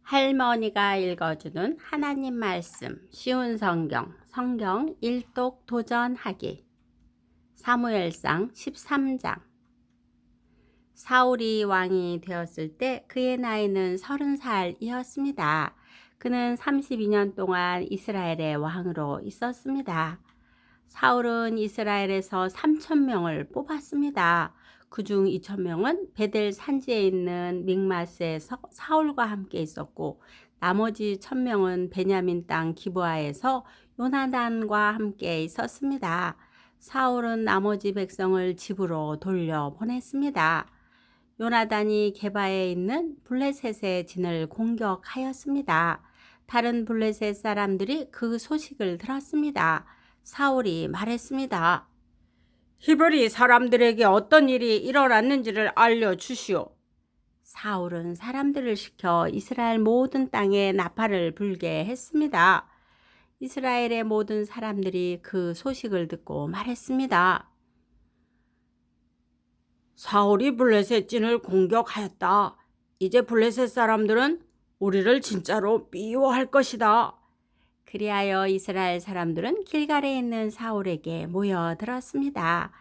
할머니가 읽어주는 하나님 말씀, 쉬운 성경 일독 도전하기. 사무엘상 13장. 사울이 왕이 되었을 때 그의 나이는 30살이었습니다. 그는 32년 동안 이스라엘의 왕으로 있었습니다. 사울은 이스라엘에서 3,000명을 뽑았습니다. 그중 2,000명은 베델 산지에 있는 믹마스에서 사울과 함께 있었고, 나머지 1,000명은 베냐민 땅 기브아에서 요나단과 함께 있었습니다. 사울은 나머지 백성을 집으로 돌려보냈습니다. 요나단이 게바에 있는 블레셋의 진을 공격하였습니다. 다른 블레셋 사람들이 그 소식을 들었습니다. 사울이 말했습니다. 히브리 사람들에게 어떤 일이 일어났는지를 알려주시오. 사울은 사람들을 시켜 이스라엘 모든 땅에 나팔을 불게 했습니다. 이스라엘의 모든 사람들이 그 소식을 듣고 말했습니다. 사울이 블레셋 진을 공격하였다. 이제 블레셋 사람들은 우리를 진짜로 미워할 것이다. 그리하여 이스라엘 사람들은 길갈에 있는 사울에게 모여들었습니다.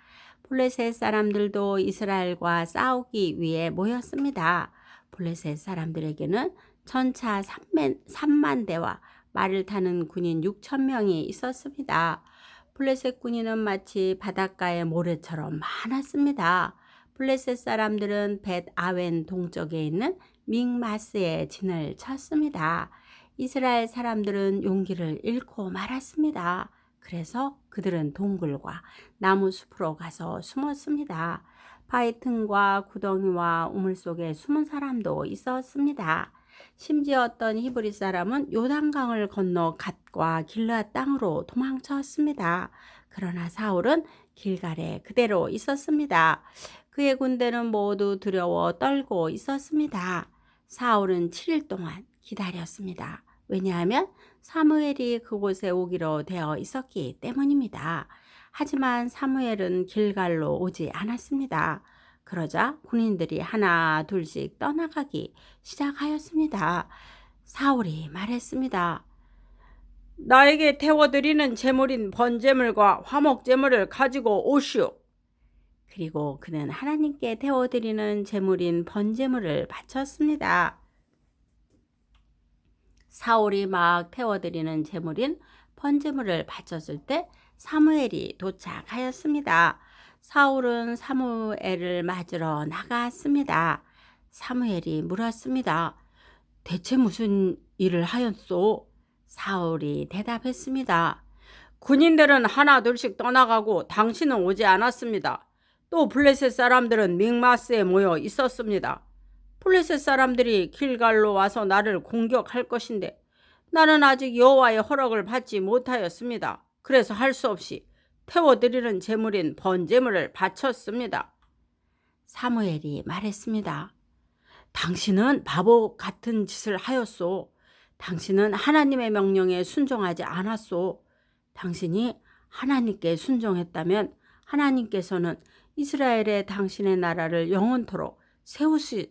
블레셋 사람들도 이스라엘과 싸우기 위해 모였습니다. 블레셋 사람들에게는 전차 3만 대와 말을 타는 군인 6,000명이 있었습니다. 블레셋 군인은 마치 바닷가의 모래처럼 많았습니다. 블레셋 사람들은 벳 아웬 동쪽에 있는 믹마스에 진을 쳤습니다. 이스라엘 사람들은 용기를 잃고 말았습니다. 그래서 그들은 동굴과 나무 숲으로 가서 숨었습니다. 바위 틈과 구덩이와 우물 속에 숨은 사람도 있었습니다. 심지어 어떤 히브리 사람은 요단강을 건너 갓과 길르앗 땅으로 도망쳤습니다. 그러나 사울은 길갈에 그대로 있었습니다. 그의 군대는 모두 두려워 떨고 있었습니다. 사울은 7일 동안 기다렸습니다. 왜냐하면 사무엘이 그곳에 오기로 되어 있었기 때문입니다. 하지만 사무엘은 길갈로 오지 않았습니다. 그러자 군인들이 하나 둘씩 떠나가기 시작하였습니다. 사울이 말했습니다. 나에게 태워드리는 제물인 번제물과 화목제물을 가지고 오시오. 그리고 그는 하나님께 태워드리는 제물인 번제물을 바쳤습니다. 사울이 막 태워드리는 제물인 번제물을 바쳤을 때 사무엘이 도착하였습니다. 사울은 사무엘을 맞으러 나갔습니다. 사무엘이 물었습니다. 대체 무슨 일을 하였소? 사울이 대답했습니다. 군인들은 하나 둘씩 떠나가고 당신은 오지 않았습니다. 또 블레셋 사람들은 믹마스에 모여 있었습니다. 블레셋 사람들이 길갈로 와서 나를 공격할 것인데 나는 아직 여호와의 허락을 받지 못하였습니다. 그래서 할 수 없이 태워드리는 제물인 번제물을 바쳤습니다. 사무엘이 말했습니다. 당신은 바보 같은 짓을 하였소. 당신은 하나님의 명령에 순종하지 않았소. 당신이 하나님께 순종했다면 하나님께서는 이스라엘의 당신의 나라를 영원토록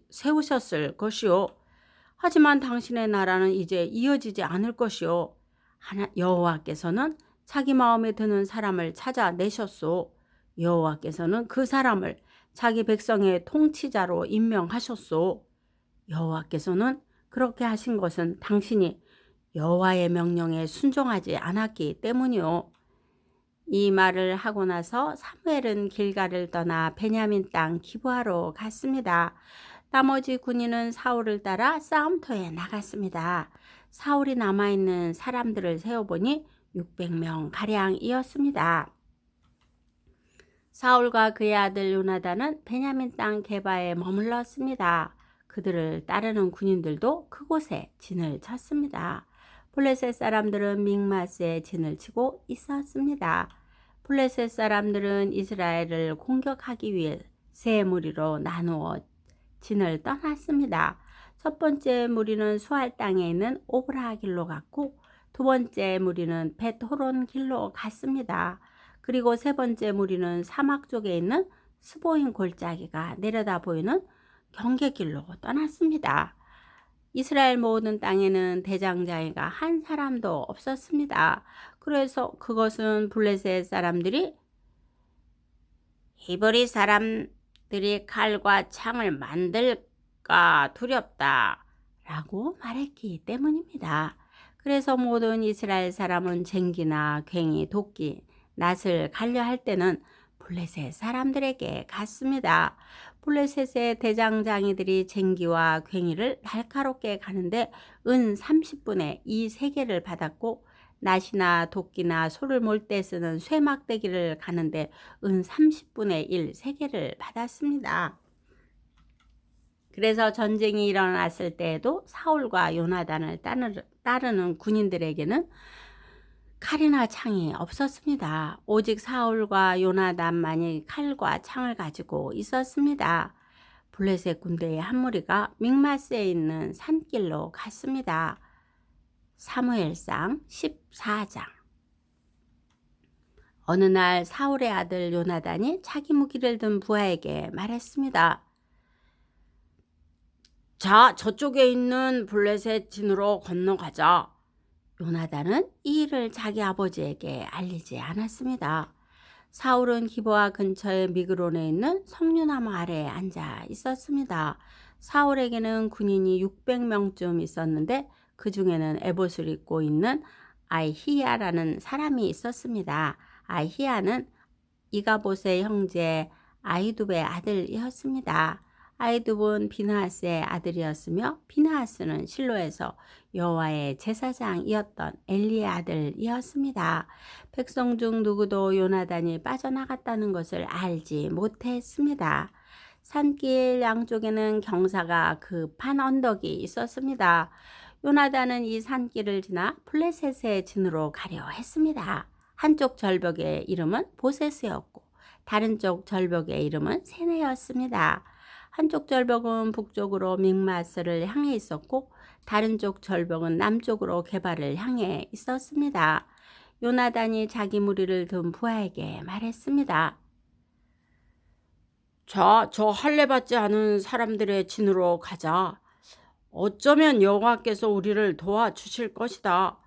세우셨을 것이요. 하지만 당신의 나라는 이제 이어지지 않을 것이요. 여호와께서는 자기 마음에 드는 사람을 찾아내셨소. 여호와께서는 그 사람을 자기 백성의 통치자로 임명하셨소. 여호와께서는 그렇게 하신 것은 당신이 여호와의 명령에 순종하지 않았기 때문이요. 이 말을 하고 나서 사무엘은 길갈을 떠나 베냐민 땅 기브아로 갔습니다. 나머지 군인은 사울을 따라 싸움터에 나갔습니다. 사울이 남아있는 사람들을 세어보니 600명 가량이었습니다. 사울과 그의 아들 요나단은 베냐민 땅 게바에 머물렀습니다. 그들을 따르는 군인들도 그곳에 진을 쳤습니다. 블레셋 사람들은 믹마스에 진을 치고 있었습니다. 블레셋 사람들은 이스라엘을 공격하기 위해 세 무리로 나누어 진을 떠났습니다. 첫 번째 무리는 수알 땅에 있는 오브라 길로 갔고, 두 번째 무리는 벳호론 길로 갔습니다. 그리고 세 번째 무리는 사막 쪽에 있는 스보임 골짜기가 내려다 보이는 경계길로 떠났습니다. 이스라엘 모든 땅에는 대장장이가 한 사람도 없었습니다. 그래서 그것은 블레셋 사람들이 히브리 사람들이 칼과 창을 만들까 두렵다 라고 말했기 때문입니다. 그래서 모든 이스라엘 사람은 쟁기나 괭이, 도끼, 낫을 갈려 할 때는 블레셋 사람들에게 갔습니다. 블레셋의 대장장이들이 쟁기와 괭이를 날카롭게 가는데 은 30분에 이 3개를 받았고, 낫이나 도끼나 소를 몰 때 쓰는 쇠막대기를 가는데 은 30분의 1, 3개를 받았습니다. 그래서 전쟁이 일어났을 때에도 사울과 요나단을 따르는 군인들에게는 칼이나 창이 없었습니다. 오직 사울과 요나단만이 칼과 창을 가지고 있었습니다. 블레셋 군대의 한 무리가 믹마스에 있는 산길로 갔습니다. 사무엘상 14장. 어느 날 사울의 아들 요나단이 자기 무기를 든 부하에게 말했습니다. 자, 저쪽에 있는 블레셋 진으로 건너가자. 요나단은 이 일을 자기 아버지에게 알리지 않았습니다. 사울은 기브아 근처의 미그론에 있는 석류나무 아래에 앉아 있었습니다. 사울에게는 군인이 600명쯤 있었는데 그 중에는 에봇을 입고 있는 아히야라는 사람이 있었습니다. 아히야는 이가봇의 형제 아히둡의 아들이었습니다. 아히둡은 비느하스의 아들이었으며 비느하스는 실로에서 여호와의 제사장이었던 엘리의 아들이었습니다. 백성 중 누구도 요나단이 빠져나갔다는 것을 알지 못했습니다. 산길 양쪽에는 경사가 급한 언덕이 있었습니다. 요나단은 이 산길을 지나 블레셋의 진으로 가려 했습니다. 한쪽 절벽의 이름은 보셋이었고 다른 쪽 절벽의 이름은 세네였습니다. 한쪽 절벽은 북쪽으로 믹마스를 향해 있었고 다른 쪽 절벽은 남쪽으로 게바를 향해 있었습니다. 요나단이 자기 무리를 둔 부하에게 말했습니다. 자, 저 할례 받지 않은 사람들의 진으로 가자. 어쩌면 여호와께서 우리를 도와주실 것이다.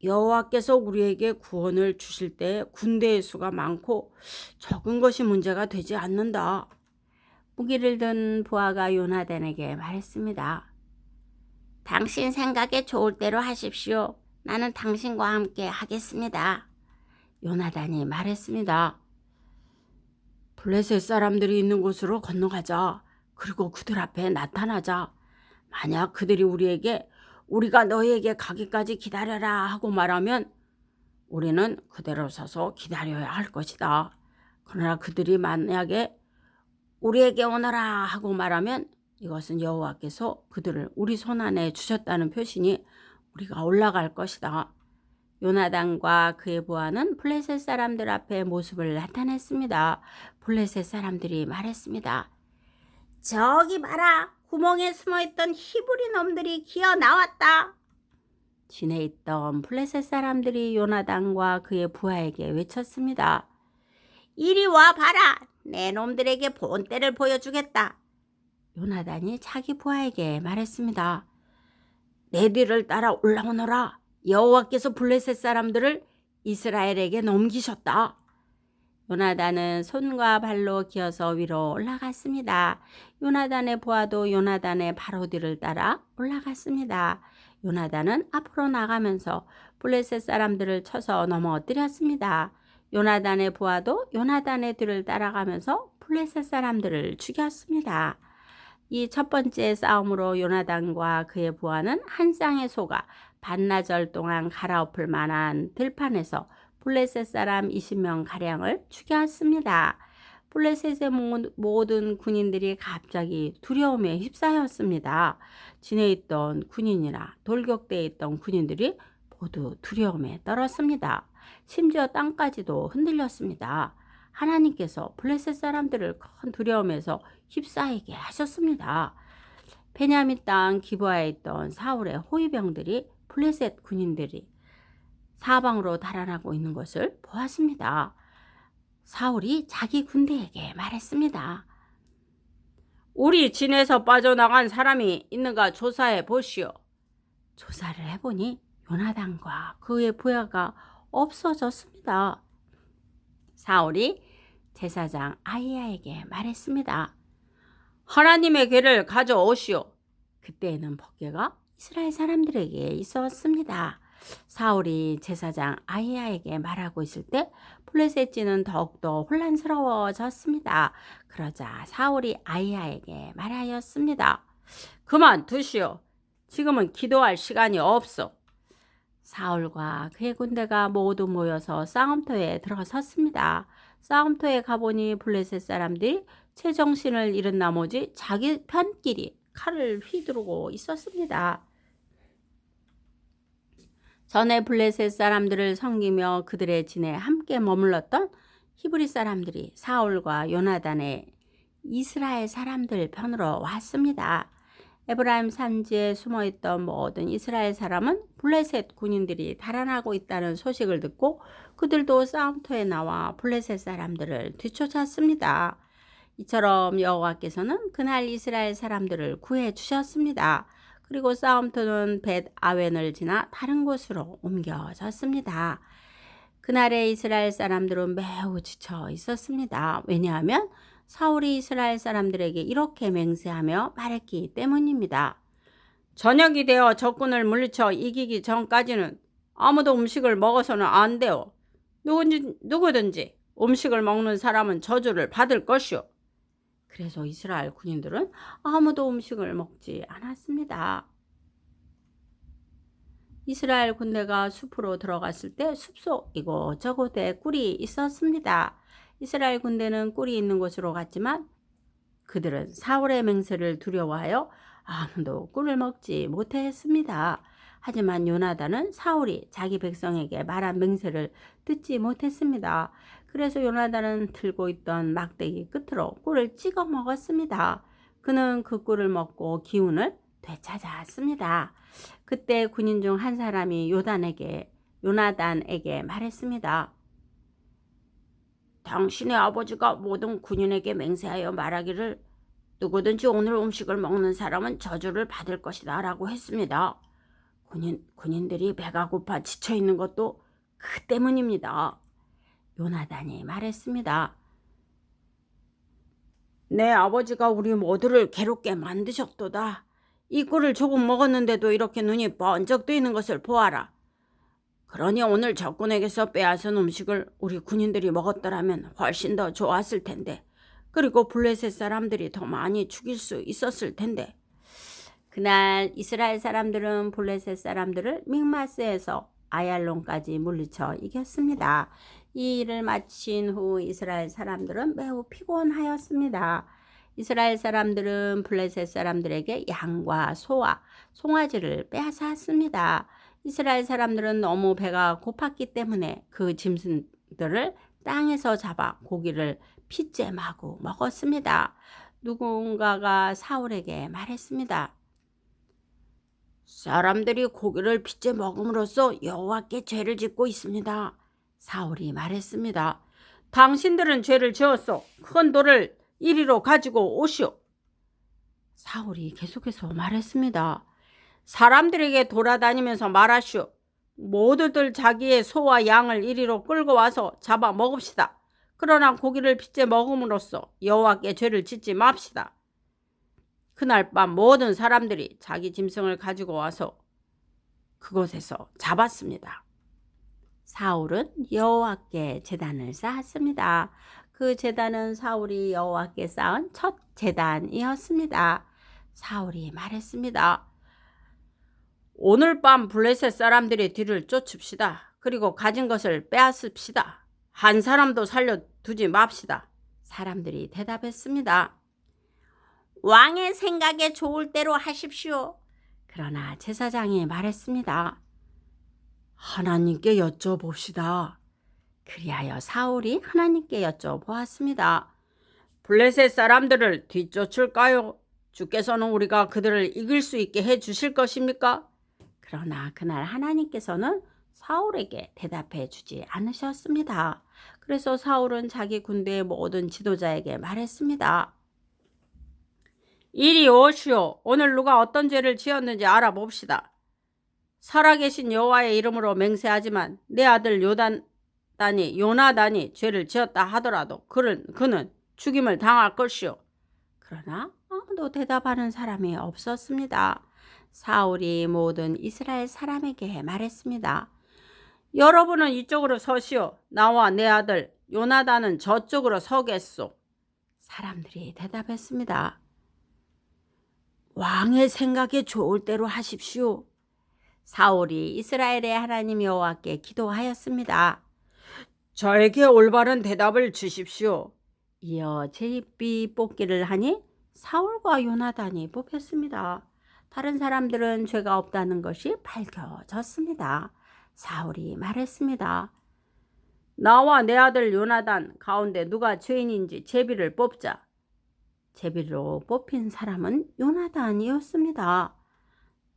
여호와께서 우리에게 구원을 주실 때 군대의 수가 많고 적은 것이 문제가 되지 않는다. 무기를 든 부하가 요나단에게 말했습니다. 당신 생각에 좋을 대로 하십시오. 나는 당신과 함께 하겠습니다. 요나단이 말했습니다. 블레셋 사람들이 있는 곳으로 건너가자. 그리고 그들 앞에 나타나자. 만약 그들이 우리가 너희에게 가기까지 기다려라 하고 말하면 우리는 그대로 서서 기다려야 할 것이다. 그러나 그들이 만약에 우리에게 오너라 하고 말하면 이것은 여호와께서 그들을 우리 손안에 주셨다는 표시니 우리가 올라갈 것이다. 요나단과 그의 부하는 블레셋 사람들 앞에 모습을 나타냈습니다. 블레셋 사람들이 말했습니다. 저기 봐라. 구멍에 숨어있던 히브리 놈들이 기어 나왔다. 진에 있던 블레셋 사람들이 요나단과 그의 부하에게 외쳤습니다. 이리 와 봐라. 내 놈들에게 본때를 보여주겠다. 요나단이 자기 부하에게 말했습니다. 내 뒤를 따라 올라오너라. 여호와께서 블레셋 사람들을 이스라엘에게 넘기셨다. 요나단은 손과 발로 기어서 위로 올라갔습니다. 요나단의 부하도 요나단의 바로 뒤를 따라 올라갔습니다. 요나단은 앞으로 나가면서 블레셋 사람들을 쳐서 넘어뜨렸습니다. 요나단의 부하도 요나단의 뒤를 따라가면서 블레셋 사람들을 죽였습니다. 이 첫 번째 싸움으로 요나단과 그의 부하는 한 쌍의 소가 반나절 동안 갈아엎을 만한 들판에서 블레셋 사람 20명 가량을 죽였습니다. 블레셋의 모든 군인들이 갑자기 두려움에 휩싸였습니다. 진에 있던 군인이나 돌격대에 있던 군인들이 모두 두려움에 떨었습니다. 심지어 땅까지도 흔들렸습니다. 하나님께서 블레셋 사람들을 큰 두려움에서 휩싸이게 하셨습니다. 베냐민 땅 기브아에 있던 사울의 호위병들이 블레셋 군인들이 사방으로 달아나고 있는 것을 보았습니다. 사울이 자기 군대에게 말했습니다. 우리 진에서 빠져나간 사람이 있는가 조사해 보시오. 조사를 해보니 요나단과 그의 부하가 없어졌습니다. 사울이 제사장 아히야에게 말했습니다. 하나님의 괴를 가져오시오. 그때에는 번개가 이스라엘 사람들에게 있었습니다. 사울이 제사장 아히야에게 말하고 있을 때 블레셋진은 더욱더 혼란스러워졌습니다. 그러자 사울이 아히야에게 말하였습니다. 그만 두시오. 지금은 기도할 시간이 없어. 사울과 그의 군대가 모두 모여서 싸움터에 들어섰습니다. 싸움터에 가보니 블레셋 사람들이 제정신을 잃은 나머지 자기 편끼리 칼을 휘두르고 있었습니다. 전에 블레셋 사람들을 섬기며 그들의 진에 함께 머물렀던 히브리 사람들이 사울과 요나단의 이스라엘 사람들 편으로 왔습니다. 에브라임 산지에 숨어있던 모든 이스라엘 사람은 블레셋 군인들이 달아나고 있다는 소식을 듣고 그들도 싸움터에 나와 블레셋 사람들을 뒤쫓았습니다. 이처럼 여호와께서는 그날 이스라엘 사람들을 구해 주셨습니다. 그리고 싸움터는 벳 아웬을 지나 다른 곳으로 옮겨졌습니다. 그날의 이스라엘 사람들은 매우 지쳐 있었습니다. 왜냐하면 사울이 이스라엘 사람들에게 이렇게 맹세하며 말했기 때문입니다. 저녁이 되어 적군을 물리쳐 이기기 전까지는 아무도 음식을 먹어서는 안 돼요. 누구든지 음식을 먹는 사람은 저주를 받을 것이요. 그래서 이스라엘 군인들은 아무도 음식을 먹지 않았습니다. 이스라엘 군대가 숲으로 들어갔을 때 숲속 이곳저곳에 꿀이 있었습니다. 이스라엘 군대는 꿀이 있는 곳으로 갔지만 그들은 사울의 맹세를 두려워하여 아무도 꿀을 먹지 못했습니다. 하지만 요나단은 사울이 자기 백성에게 말한 맹세를 듣지 못했습니다. 그래서 요나단은 들고 있던 막대기 끝으로 꿀을 찍어 먹었습니다. 그는 그 꿀을 먹고 기운을 되찾았습니다. 그때 군인 중 한 사람이 요나단에게 말했습니다. 당신의 아버지가 모든 군인에게 맹세하여 말하기를 누구든지 오늘 음식을 먹는 사람은 저주를 받을 것이다 라고 했습니다. 군인들이 배가 고파 지쳐있는 것도 그 때문입니다. 요나단이 말했습니다. 내 아버지가 우리 모두를 괴롭게 만드셨도다. 이 꿀을 조금 먹었는데도 이렇게 눈이 번쩍 뜨이는 것을 보아라. 그러니 오늘 적군에게서 빼앗은 음식을 우리 군인들이 먹었더라면 훨씬 더 좋았을 텐데, 그리고 블레셋 사람들이 더 많이 죽일 수 있었을 텐데. 그날 이스라엘 사람들은 블레셋 사람들을 믹마스에서 아얄론까지 물리쳐 이겼습니다. 이 일을 마친 후 이스라엘 사람들은 매우 피곤하였습니다. 이스라엘 사람들은 블레셋 사람들에게 양과 소와 송아지를 빼앗았습니다. 이스라엘 사람들은 너무 배가 고팠기 때문에 그 짐승들을 땅에서 잡아 고기를 핏째 마구 먹었습니다. 누군가가 사울에게 말했습니다. 사람들이 고기를 핏째 먹음으로써 여호와께 죄를 짓고 있습니다. 사울이 말했습니다. 당신들은 죄를 지었소. 큰 돌을 이리로 가지고 오시오. 사울이 계속해서 말했습니다. 사람들에게 돌아다니면서 말하시오. 모두들 자기의 소와 양을 이리로 끌고 와서 잡아 먹읍시다. 그러나 고기를 핏째 먹음으로써 여호와께 죄를 짓지 맙시다. 그날 밤 모든 사람들이 자기 짐승을 가지고 와서 그곳에서 잡았습니다. 사울은 여호와께 제단을 쌓았습니다. 그 제단은 사울이 여호와께 쌓은 첫 제단이었습니다. 사울이 말했습니다. 오늘 밤 블레셋 사람들의 뒤를 쫓읍시다. 그리고 가진 것을 빼앗읍시다. 한 사람도 살려두지 맙시다. 사람들이 대답했습니다. 왕의 생각에 좋을 대로 하십시오. 그러나 제사장이 말했습니다. 하나님께 여쭤봅시다. 그리하여 사울이 하나님께 여쭤보았습니다. 블레셋 사람들을 뒤쫓을까요? 주께서는 우리가 그들을 이길 수 있게 해 주실 것입니까? 그러나 그날 하나님께서는 사울에게 대답해 주지 않으셨습니다. 그래서 사울은 자기 군대의 모든 지도자에게 말했습니다. 이리 오시오. 오늘 누가 어떤 죄를 지었는지 알아봅시다. 살아계신 여호와의 이름으로 맹세하지만 내 아들 요나단이 죄를 지었다 하더라도 그는 죽임을 당할 것이오. 그러나 아무도 대답하는 사람이 없었습니다. 사울이 모든 이스라엘 사람에게 말했습니다. 여러분은 이쪽으로 서시오. 나와 내 아들 요나단은 저쪽으로 서겠소. 사람들이 대답했습니다. 왕의 생각에 좋을 대로 하십시오. 사울이 이스라엘의 하나님 여호와께 기도하였습니다. 저에게 올바른 대답을 주십시오. 이어 제비 뽑기를 하니 사울과 요나단이 뽑혔습니다. 다른 사람들은 죄가 없다는 것이 밝혀졌습니다. 사울이 말했습니다. 나와 내 아들 요나단 가운데 누가 죄인인지 제비를 뽑자. 제비로 뽑힌 사람은 요나단이었습니다.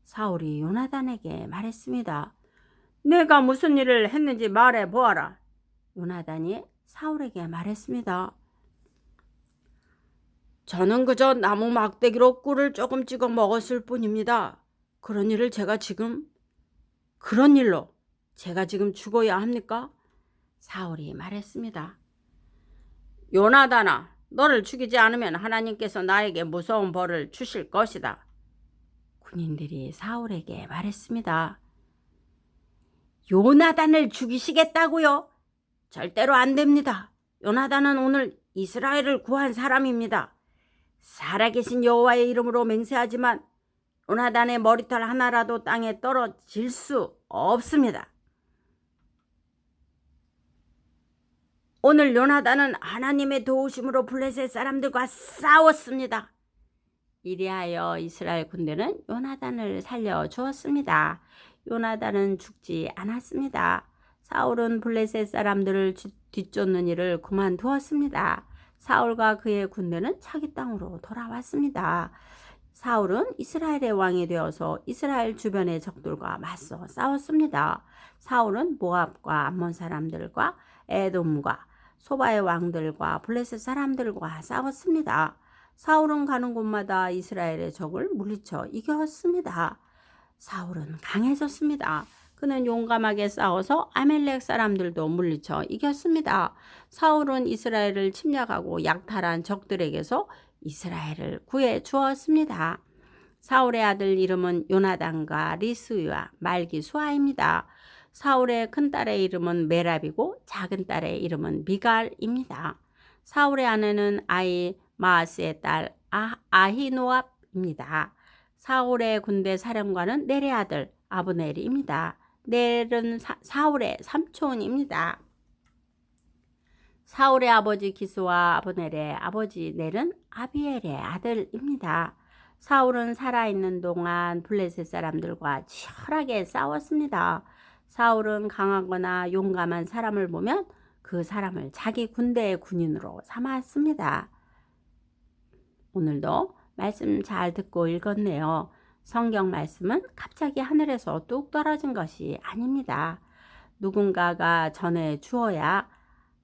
사울이 요나단에게 말했습니다. 내가 무슨 일을 했는지 말해 보아라. 요나단이 사울에게 말했습니다. 저는 그저 나무 막대기로 꿀을 조금 찍어 먹었을 뿐입니다. 그런 일로 제가 지금 죽어야 합니까? 사울이 말했습니다. 요나단아, 너를 죽이지 않으면 하나님께서 나에게 무서운 벌을 주실 것이다. 군인들이 사울에게 말했습니다. 요나단을 죽이시겠다고요? 절대로 안 됩니다. 요나단은 오늘 이스라엘을 구한 사람입니다. 살아계신 여호와의 이름으로 맹세하지만 요나단의 머리털 하나라도 땅에 떨어질 수 없습니다. 오늘 요나단은 하나님의 도우심으로 블레셋 사람들과 싸웠습니다. 이리하여 이스라엘 군대는 요나단을 살려주었습니다. 요나단은 죽지 않았습니다. 사울은 블레셋 사람들을 뒤쫓는 일을 그만두었습니다. 사울과 그의 군대는 자기 땅으로 돌아왔습니다. 사울은 이스라엘의 왕이 되어서 이스라엘 주변의 적들과 맞서 싸웠습니다. 사울은 모압과 암몬 사람들과 에돔과 소바의 왕들과 블레셋 사람들과 싸웠습니다. 사울은 가는 곳마다 이스라엘의 적을 물리쳐 이겼습니다. 사울은 강해졌습니다. 그는 용감하게 싸워서 아멜렉 사람들도 물리쳐 이겼습니다. 사울은 이스라엘을 침략하고 약탈한 적들에게서 이스라엘을 구해 주었습니다. 사울의 아들 이름은 요나단과 리스와 말기수아입니다. 사울의 큰딸의 이름은 메랍이고 작은 딸의 이름은 미갈입니다. 사울의 아내는 마아스의 딸 아히노압입니다. 사울의 군대 사령관은 넬의 아들 아브넬입니다. 넬은 사울의 삼촌입니다. 사울의 아버지 기스와 아브넬의 아버지 넬은 아비엘의 아들입니다. 사울은 살아있는 동안 블레셋 사람들과 치열하게 싸웠습니다. 사울은 강하거나 용감한 사람을 보면 그 사람을 자기 군대의 군인으로 삼았습니다. 오늘도 말씀 잘 듣고 읽었네요. 성경 말씀은 갑자기 하늘에서 뚝 떨어진 것이 아닙니다. 누군가가 전해 주어야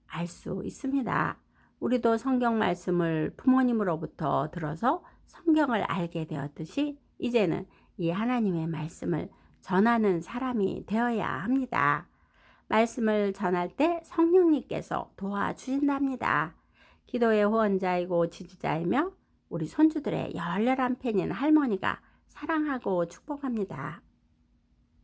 알 수 있습니다. 우리도 성경 말씀을 부모님으로부터 들어서 성경을 알게 되었듯이 이제는 이 하나님의 말씀을 전하는 사람이 되어야 합니다. 말씀을 전할 때 성령님께서 도와주신답니다. 기도의 후원자이고 지지자이며 우리 손주들의 열렬한 팬인 할머니가 사랑하고 축복합니다.